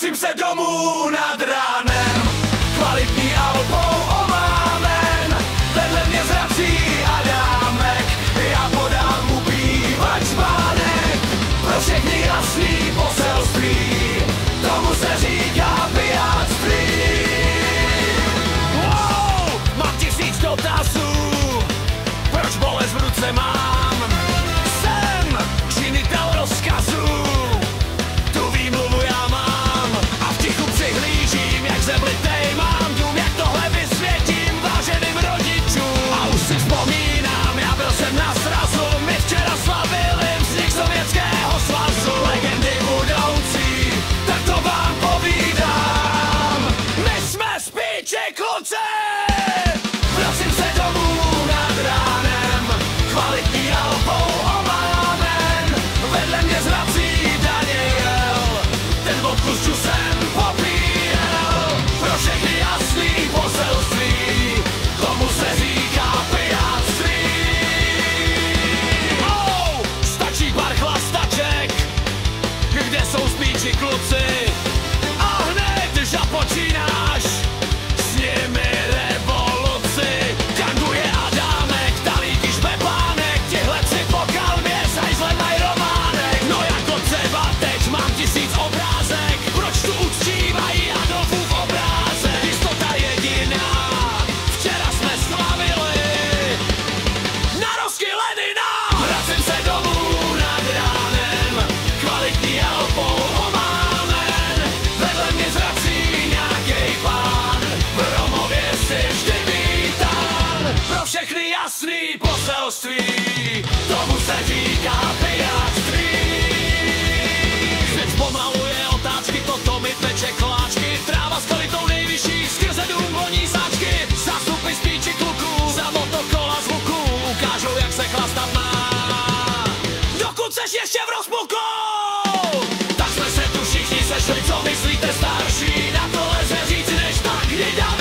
Vracím se domů nad ránem, kvalitní albou omámen. Vedle mě zrací Adámek, já podám mu píva čmánek. Pro všechny jasný poselství, tomu se říká pijáctví. Wow, mám 1000 dotazů, proč bolest v ruce mám? Jsem činitel rozkazů, tu výmluvu já mám. A v tichu přihlížím, jak zemlitej mám dům, jak tohle vysvětím váženým rodičům. A už si vzpomínám, já byl jsem na srazu, my včera slavili vznik Sovětského svazu. Legendy budoucí, tak to vám povídám, my jsme spíči kluci. Vracím se domů nad ránem, kvalitní albou omámen. Vedle mě zrací Daniel, ten vodku s džusem popíjel. Pro všechny jasný poselství, tomu se říká pijáctví. Oh, stačí pár chlastaček, kde jsou spíči kluci. A hned započínáš s nimi revoluci. Kanguje Adámek, talíky žbepánek, těhle si po kalmě zajzle maj románek. No jako třeba teď mám 1000 obrázek, proč tu uctívají Adolfův obrázek? Jistota jediná, včera jsme slavili narozdky Lenina. Vracím se domů nad ránem, kvalitní albou omámen. Vedle mě zrací nějakej pán, v Romově si vždy vítán. Pro všechny jasný poselství, tomu se říká pijáctví. Svět zpomaluje otáčky, toto mi peče koláčky. Tráva s kvalitou nejvyšší, skrze dům voní sáčky. Zástupy spíči kluků, za motokola zvuku ukážou, jak se chlastat má, dokud seš ještě v rozpuku. Tak jsme se tu všichni sešli, co myslíte starší? Na to lze říct než tak, kdy dáme